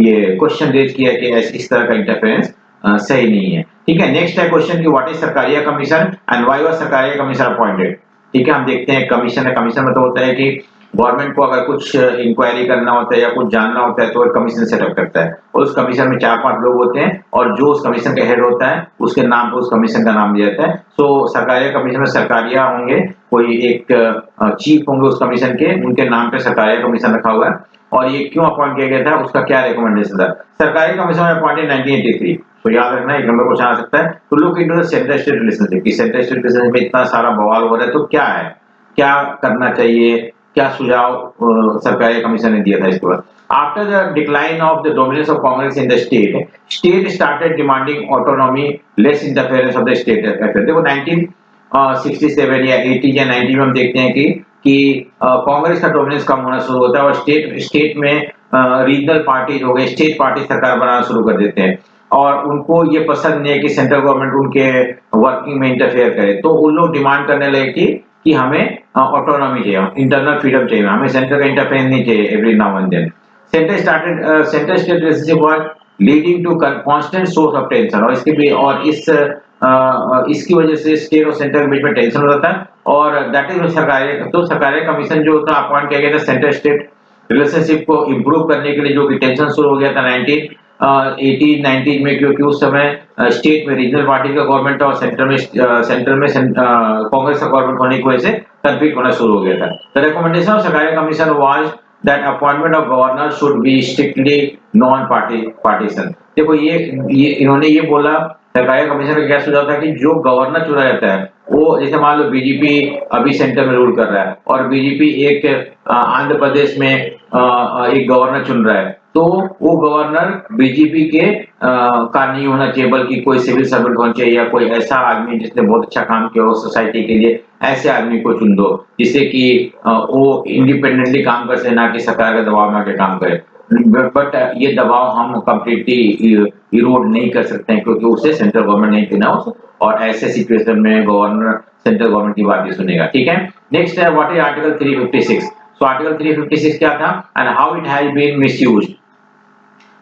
ये क्वेश्चन रेज किया कि इस तरह का इंटरफेरेंस सही नहीं है। ठीक है, नेक्स्ट है क्वेश्चन कि what is Sarkaria commission and why was Sarkaria commission appointed. ठीक है, हम देखते हैं कमीशन है। कमीशन मतलब होता है कि गवर्नमेंट को अगर कुछ इंक्वायरी करना होता है या कुछ जानना होता है तो एक कमीशन सेटअप करता है और उस कमीशन में 4-5 लोग होते हैं और जो उस कमीशन का हेड होता है उसके नाम पे उस कमीशन का नाम दिया जाता है। सो सरकारिया कमीशन में सरकारिया होंगे, कोई एक चीफ होंगे उस कमीशन के, उनके नाम पे सरकारिया कमीशन रखा हुआ है। और ये क्यों अपॉइंट किया गया था, उसका क्या रिकमेंडेशन था? सरकारी कमीशन में अपॉइंटेड 1983। तो याद रखना, एक नंबर क्वेश्चन आ सकता है। तो look into the central state relationship की सेंट्रल स्टेट रिलेशनशिप में इतना सारा बवाल हो रहा है तो क्या है, क्या करना चाहिए, क्या सुझाव सरकारी कमीशन ने दिया था इसके बाद। After the decline of the dominance of Congress in the state started demanding autonomy, less interference of the state. देखो 1967 या 80 या 90 में हम देखते हैं कि कांग्रेस का डोमिनेंस कम होना शुरू होता है और स्टेट में रीजनल पार्टीज हो गए, स्टेट पार्टी सरकार बनाना शुरू कर देते हैं और उनको ये पसंद नहीं है कि सेंट्रल गवर्नमेंट उनके वर्किंग में इंटरफेयर करे। तो उन लोग डिमांड करने लगे कि हमें ऑटोनॉमी चाहिए, इंटरनल फ्रीडम चाहिए, हमें सेंटर का इंटरफेरेंस नहीं चाहिए every now and then. Centre state relationship was leading to constant source of tension और इसकी वजह से स्टेट और सेंटर के बीच में टेंशन होता है और दैट इज सरकारी कमीशन जो था अपॉइंट किया गया था सेंटर स्टेट रिलेशनशिप को इंप्रूव करने के लिए, जो कि टेंशन शुरू हो गया था 1980-90 में, क्योंकि उस समय स्टेट में रीजनल पार्टी का गवर्नमेंट और सेंटर में कांग्रेस का गवर्नमेंट होने की वजह से कंफ्लिक्ट होना शुरू हो गया था। द रिकमेंडेशन ऑफ सरकारी commission was that appointment of governor should be strictly non partition. देखो ये इन्होंने ये बोला, सरकारी कमीशन का क्या सुझाव था कि जो गवर्नर चुना जाता है वो, जैसे मान लो बीजेपी अभी सेंटर में रूल कर रहा है और बीजेपी एक आंध्र प्रदेश में एक गवर्नर चुन रहा है, तो वो गवर्नर बीजेपी के का नहीं होना चाहिए, बल्कि कोई सिविल सर्वेंट होना चाहिए या कोई ऐसा आदमी जिसने बहुत अच्छा काम किया हो सोसाइटी के लिए, ऐसे आदमी को चुन दो जिससे कि वो इंडिपेंडेंटली काम कर सके, ना कि सरकार के दबाव में आके काम करे। बट ये दबाव हम कंप्लीटली इरोड नहीं कर सकते हैं क्योंकि उसे सेंट्रल गवर्नमेंट नहीं चुना और ऐसे सिचुएशन में गवर्नर सेंट्रल गवर्नमेंट की बात ही सुनेगा। ठीक है, नेक्स्ट है what is article 356। So article 356 क्या था and how it has been misused.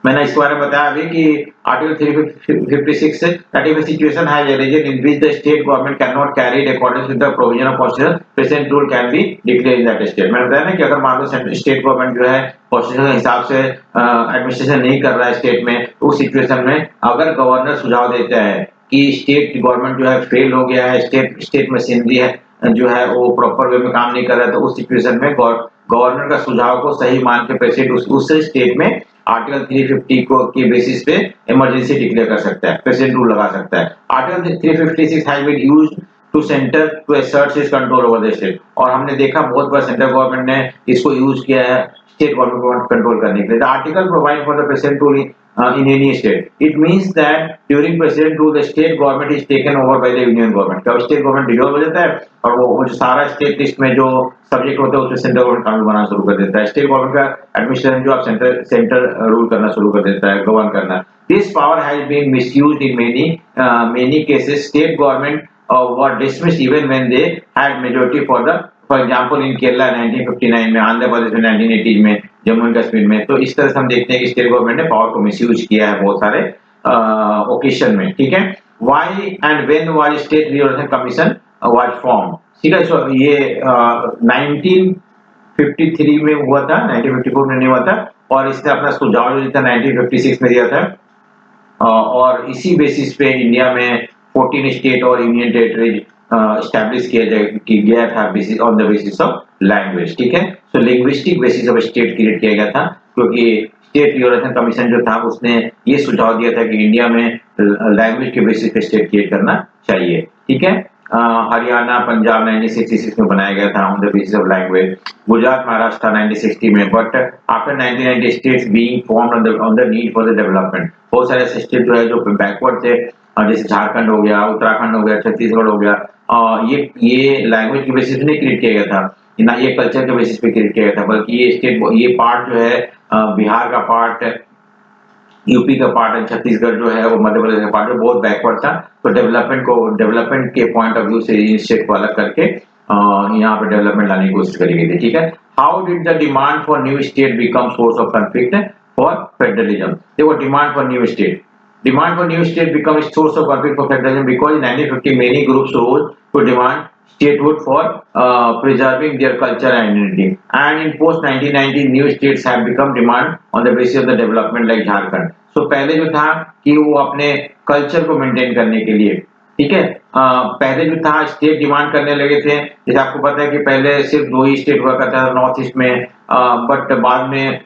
मैंने इस बारे में बताया अभी कि article 356 that if a situation has arisen in which the state government cannot carry it according to the provision of constitution, present rule can be declared in that state। मैंने बताया ना कि अगर मान लो स्टेट गवर्नमेंट जो है constitution के हिसाब से एडमिनिस्ट्रेशन नहीं कर रहा है स्टेट में, तो उस सिचुएशन में अगर गवर्नर सुझाव देता है कि स्टेट गवर्नमेंट जो है फेल हो गया है, स्टेट मशीनरी है जो है वो प्रॉपर वे में काम नहीं कर रहा है, तो उस सिचुएशन में गवर्नर का सुझाव को सही मान के प्रेसिडेंट उस स्टेट में आर्टिकल 350 को के बेसिस पे इमरजेंसी डिक्लेयर कर सकता है, प्रेसिडेंट रूल लगा सकता है। Article 356 has been used to centre to assert its control over the state. और हमने देखा बहुत बार सेंट्रल गवर्नमेंट ने इसको यूज किया है स्टेट गवर्नमेंट को कंट्रोल करने के लिए। The article provide for the president rule in any state. It means that during president rule the state government is taken over by the union government। कब state government dissolve हो जाता है और वो जो सारा स्टेट लिस्ट में जो सब्जेक्ट होता है उसमें सेंट्रल गवर्नमेंट कानून बनाना शुरू कर देता है। स्टेट गवर्नमेंट का एडमिनिस्ट्रेशन जो आप सेंटर रूल करना शुरू कर देता है, गवर्न करना। This power has been misused in many cases। State government were dismissed even when they had majority for example in Kerala 1959 में, आंध्र प्रदेश में 1980 में, जम्मू एंड कश्मीर में। तो इस तरह से हम देखते हैं कि स्टेट गवर्नमेंट ने पावर को मिसयूज किया है बहुत सारे ओकेशन में, ठीक है। Why and when was state reorganisation commission was form, ठीक है। सो ये 1953 में हुआ था, 1954 में नहीं हुआ था, और इसने अपना सुझाव जो दिया था 1956 में दिया था। और इसी बेसिस पे इंडिया में 14 स्टेट और यूनियन टेरिटरीज स्टैब्लिश किया गया था on the basis of language, ठीक है। So linguistic basis of state create किया गया था, क्योंकि स्टेट रिओर्गनाइजेशन कमीशन जो था उसने ये सुझाव दिया था कि इंडिया में लैंग्वेज के बेसिस पे स्टेट क्रिएट करना चाहिए, ठीक है। हरियाणा पंजाब 1966 में बनाया गया था on the basis of language, Gujarat Maharashtra 1960 में, but after 1990 states being formed on the need for the development, बहुत सारे स्टेट जो है जो बैकवर्ड थे, जैसे झारखंड हो गया, उत्तराखंड हो गया, छत्तीसगढ़ हो गया, ये लैंग्वेज के बेसिस पे नहीं क्रिएट किया गया था, ना ये कल्चर के बेसिस पे क्रिएट किया गया था, बल्कि ये स्टेट, ये पार्ट जो है बिहार का पार्ट, यूपी का पार्ट है, छत्तीसगढ़ जो है वो मध्य प्रदेश का पार्ट है, बहुत बैकवर्ड था। तो डेवलपमेंट के पॉइंट ऑफ व्यू से इन स्टेट को अलग करके यहाँ पे डेवलपमेंट लाने की कोशिश करी गई थी, ठीक है। How did the demand for new state become source of conflict for federalism? देखो, demand for new state, demand for new state become a source of conflict for federalism because in 1950 many groups rose to demand statehood for preserving their culture and identity, and in post 1990 new states have become demand on the basis of the development like Jharkhand. So पहले जो था कि वो अपने culture को maintain करने के लिए, ठीक है, पहले जो था स्टेट डिमांड करने लगे थे, जैसे आपको पता है कि पहले सिर्फ 2 ही स्टेट हुआ करता था नॉर्थ ईस्ट में, बट बाद में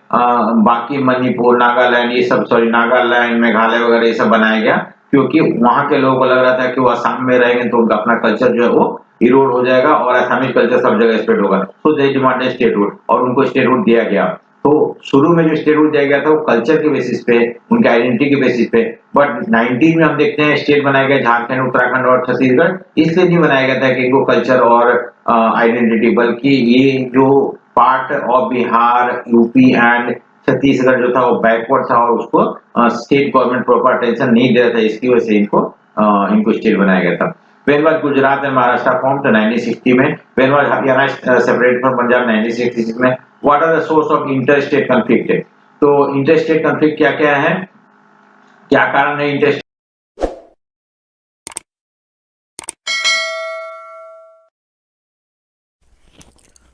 बाकी मणिपुर, नागालैंड, ये सब, सॉरी नागालैंड, मेघालय वगैरह ये सब बनाया गया, क्योंकि वहां के लोगों को लग रहा था कि वो असम में रहेंगे तो उनका अपना कल्चर जो है वो इरोड हो जाएगा और असमीज कल्चर सब जगह स्प्रेड होगा। सो दे डिमांडेड स्टेटहुड, और उनको स्टेटहुड दिया गया। तो शुरू में जो स्टेटहुड दिया गया था वो कल्चर के बेसिस पे, उनके आइडेंटिटी के बेसिस पे, बट 19 में हम देखते हैं स्टेट बनाया गया झारखंड, उत्तराखंड और छत्तीसगढ़, इसलिए नहीं बनाया गया था कि इनको कल्चर और आइडेंटिटी, बल्कि ये जो part of Bihar, UP and Chhattisgarh जो था वो बैकवर्ड था और उसको स्टेट गवर्नमेंट प्रॉपर अटेंशन नहीं दे रहा था, इसकी वजह से इनको स्टेट बनाया गया था। When was Gujarat and Maharashtra formed? तो 1960 में। When was Haryana separated from Punjab? 1966 में। What are the source of interstate conflict? तो interstate conflict क्या क्या है, क्या कारण है interstate?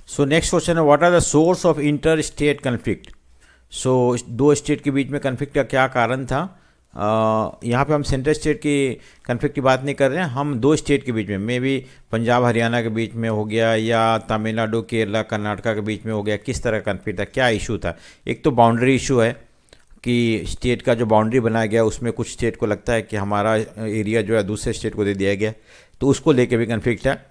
सो नेक्स्ट क्वेश्चन है, what are the source of inter state conflict? So 2 state के बीच में कन्फ्लिक्ट का क्या कारण था? यहाँ पे हम सेंट्रल स्टेट की कन्फ्लिक्ट की बात नहीं कर रहे हैं, हम 2 स्टेट के बीच में, मे बी पंजाब हरियाणा के बीच में हो गया या तमिलनाडु केरला कर्नाटका के बीच में हो गया, किस तरह का कन्फ्लिक्ट था, क्या इशू था? एक तो बाउंड्री इशू है कि स्टेट का जो बाउंड्री बनाया गया उसमें कुछ स्टेट को लगता है कि हमारा एरिया जो है दूसरे स्टेट को दे दिया गया, तो उसको लेके भी कन्फ्लिक्ट है।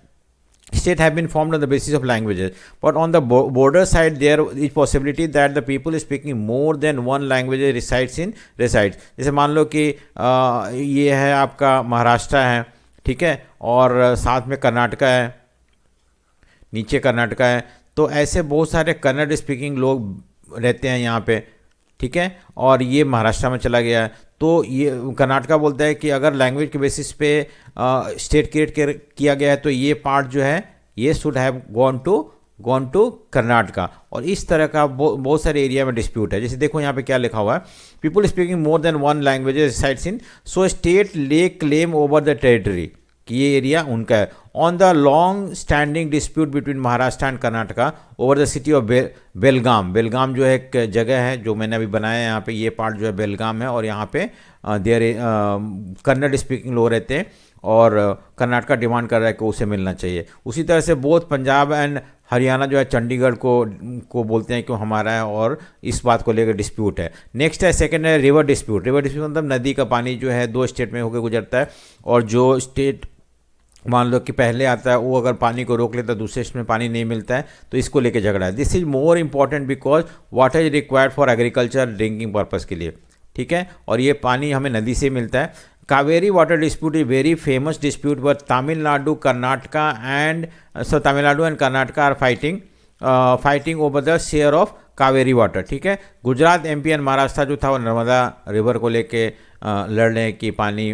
State have been formed on the basis of languages, but on the border side there is possibility that the people is speaking more than one language resides. जैसे मान लो कि ये है आपका महाराष्ट्र है, ठीक है, और साथ में कर्नाटका है, नीचे कर्नाटका है, तो ऐसे बहुत सारे कन्नड़ स्पीकिंग लोग रहते हैं यहाँ पे, ठीक है, और ये महाराष्ट्र में चला गया है। तो ये कर्नाटका बोलता है कि अगर लैंग्वेज के बेसिस पे स्टेट क्रिएट किया गया है तो ये पार्ट जो है ये should have gone to Karnataka, और इस तरह का बहुत सारे एरिया में डिस्प्यूट है। जैसे देखो यहाँ पे क्या लिखा हुआ है, people speaking more than one language resides in, so state lay claim over the territory, कि ये एरिया उनका है। On the long standing dispute between Maharashtra and Karnataka over the city of Belgaum, Belgaum जो है एक जगह है जो मैंने अभी बनाया है, यहाँ पे ये पार्ट जो है बेलगाम है, और यहाँ पे देयर कन्नड़ स्पीकिंग लोग रहते हैं, और कर्नाटका डिमांड कर रहा है कि उसे मिलना चाहिए। उसी तरह से बोथ पंजाब एंड हरियाणा जो है चंडीगढ़ को बोलते हैं कि हमारा है, और इस बात को लेकर डिस्प्यूट है। नेक्स्ट है, सेकंड है रिवर डिस्प्यूट। रिवर डिस्प्यूट मतलब नदी का पानी जो है 2 स्टेट में होकर गुजरता है, और जो स्टेट मान लो कि पहले आता है वो अगर पानी को रोक लेता है, दूसरे स्टेट में पानी नहीं मिलता है, तो इसको लेके झगड़ा है। This is more important because water is required for agriculture drinking purpose के लिए, ठीक है, और ये पानी हमें नदी से मिलता है। Kaveri water dispute is very famous dispute, but Tamil Nadu and Karnataka are fighting over the share of Kaveri water, ठीक है। गुजरात, MP एंड महाराष्ट्र जो था वो नर्मदा रिवर को लेके लड़ रहे हैं कि पानी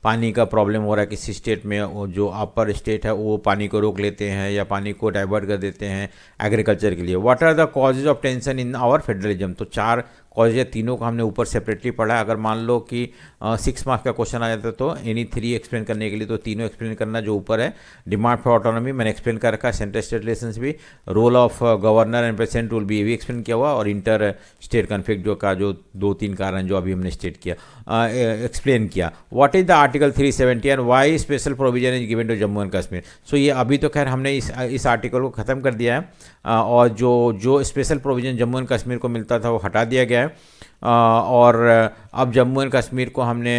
पानी का प्रॉब्लम हो रहा है किसी स्टेट में, वो जो अपर स्टेट है वो पानी को रोक लेते हैं या पानी को डाइवर्ट कर देते हैं एग्रीकल्चर के लिए। What are the causes of tension in our federalism, तो 4 कॉजेज है, तीनों को हमने ऊपर सेपरेटली पढ़ा है। अगर मान लो कि 6 मार्क्स का क्वेश्चन आ जाता तो एनी 3 एक्सप्लेन करने के लिए तो तीनों एक्सप्लेन करना जो ऊपर है। डिमांड फॉर ऑटोनॉमी मैंने एक्सप्लेन कर रखा है, सेंट्रल स्टेट रिलेशंस भी, role of governor and president rule भी ये भी एक्सप्लेन किया हुआ, और इंटर स्टेट कन्फ्लिक्ट जो का जो 2-3 कारण जो अभी हमने स्टेट किया एक्सप्लेन किया। What is the article 370 and why special provision is given to Jammu and Kashmir. So ये अभी तो खैर हमने इस आर्टिकल को ख़त्म कर दिया है, और जो special provision Jammu and Kashmir को मिलता था वो हटा दिया गया है, और अब जम्मू एंड कश्मीर को हमने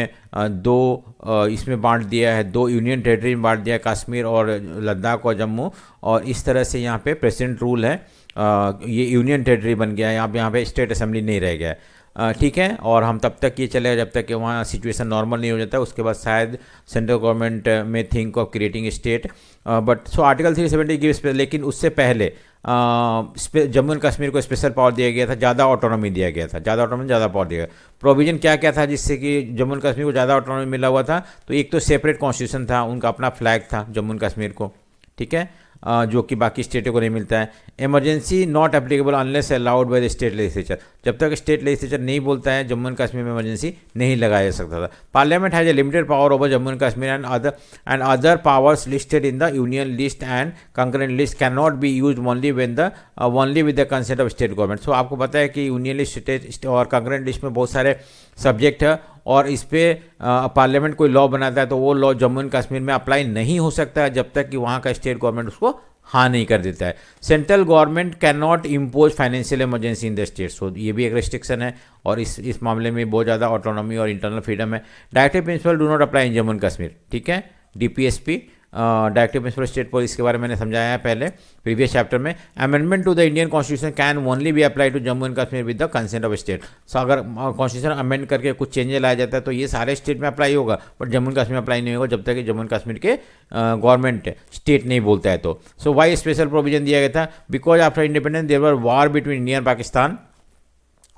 2 इसमें बांट दिया है, 2 यूनियन टेरिटरी में बांट दिया है, कश्मीर और लद्दाख और जम्मू, और इस तरह से यहाँ पे प्रेसिडेंट रूल है, ये यूनियन टेरिटरी बन गया है, यहाँ पे स्टेट असेंबली नहीं रह गया है। ठीक है, और हम तब तक ये चलेगा जब तक कि वहाँ सिचुएशन नॉर्मल नहीं हो जाता, उसके बाद शायद सेंट्रल गवर्नमेंट में think of creating state, but so article 370 gives, लेकिन उससे पहले जम्मू एंड कश्मीर को स्पेशल पावर दिया गया था, ज़्यादा ऑटोनॉमी दिया गया था, ज़्यादा ऑटोनॉमी ज़्यादा पावर दिया गया। प्रोविजन क्या क्या था जिससे कि जम्मू एंड कश्मीर को ज़्यादा ऑटोनॉमी मिला हुआ था, तो एक तो सेपरेट कॉन्स्टिट्यूशन था, उनका अपना फ्लैग था जम्मू एंड कश्मीर को, ठीक है, जो कि बाकी स्टेटों को नहीं मिलता है। Emergency not applicable unless allowed by the state legislature, जब तक स्टेट लेजिस्लेचर नहीं बोलता है जम्मू एंड कश्मीर में इमरजेंसी नहीं लगाया जा सकता था। Parliament has a limited power over Jammu and Kashmir and other powers listed in the union list and concurrent list can not be use only with the consent of state government. So आपको पता है कि union list और concurrent list में बहुत सारे subject है, और इस पर पार्लियामेंट कोई लॉ बनाता है तो वो लॉ जम्मू एंड कश्मीर में अप्लाई नहीं हो सकता है जब तक कि वहाँ का स्टेट गवर्नमेंट उसको हाँ नहीं कर देता है। Central government can not impose financial emergency in the state, so ये भी एक रेस्ट्रिक्शन है, और इस मामले में बहुत ज़्यादा ऑटोनॉमी और इंटरनल फ्रीडम है। Directive principle do not apply in Jammu and Kashmir, ठीक है, DPSP directive principle state policy के बारे में मैंने समझाया है पहले प्रीवियस चैप्टर में। Amendment to the Indian constitution can only be apply to Jammu and Kashmir with the consent of state. So अगर कॉन्स्टिट्यूशन अमेंड करके कुछ चेंजेस लाया जाता है तो ये सारे स्टेट में अप्लाई होगा, but Jammu and Kashmir apply नहीं होगा जब तक कि जम्मू एंड कश्मीर के गवर्नमेंट स्टेट नहीं बोलता है तो। सो वाई स्पेशल प्रोविजन दिया गया था, because after independence there were war between India and Pakistan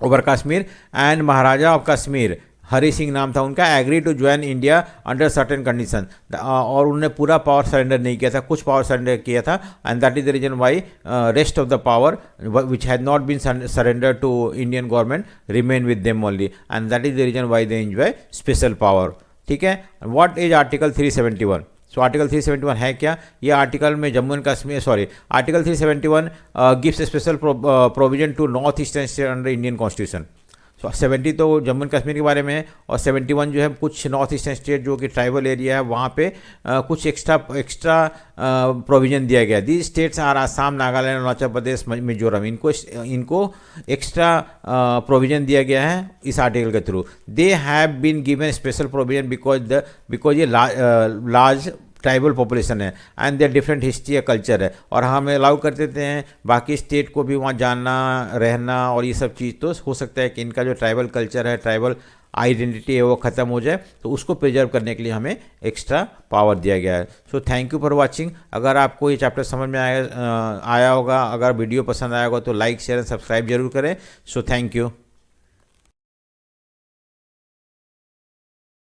over Kashmir, and Maharaja of Kashmir Hari Singh नाम था उनका, agree to join India under certain condition, और उन्होंने पूरा पावर सरेंडर नहीं किया था, कुछ पावर सरेंडर किया था, and that is the reason why rest of the power which had not been surrender to Indian government remain with them only, and that is the reason why they enjoy special power, ठीक है। What is article 371? So article 371 है क्या? ये article में Jammu and Kashmir article 371 gives special provision to north eastern state under Indian constitution. So 70 तो Jammu and Kashmir के बारे में है, और 71 जो है कुछ नॉर्थ ईस्टर्न स्टेट जो कि ट्राइबल एरिया है वहाँ पे कुछ एक्स्ट्रा प्रोविजन दिया गया। These states are Assam, Nagaland, Arunachal Pradesh, Mizoram, इनको एक्स्ट्रा प्रोविजन दिया गया है इस आर्टिकल के through. They have been given special provision because ये लार्ज ट्राइबल पॉपुलेशन है एंड देयर डिफरेंट हिस्ट्री या कल्चर है, और हमें अलाउ कर देते हैं बाकी स्टेट को भी वहाँ जानना, रहना, और ये सब चीज़। तो हो सकता है कि इनका जो ट्राइबल कल्चर है, ट्राइबल आइडेंटिटी है वो ख़त्म हो जाए, तो उसको प्रिजर्व करने के लिए हमें एक्स्ट्रा पावर दिया गया है। So thank you for watching. अगर आपको ये चैप्टर समझ में आया होगा, अगर वीडियो पसंद आया होगा तो लाइक, शेयर एंड सब्सक्राइब जरूर करें। So thank you.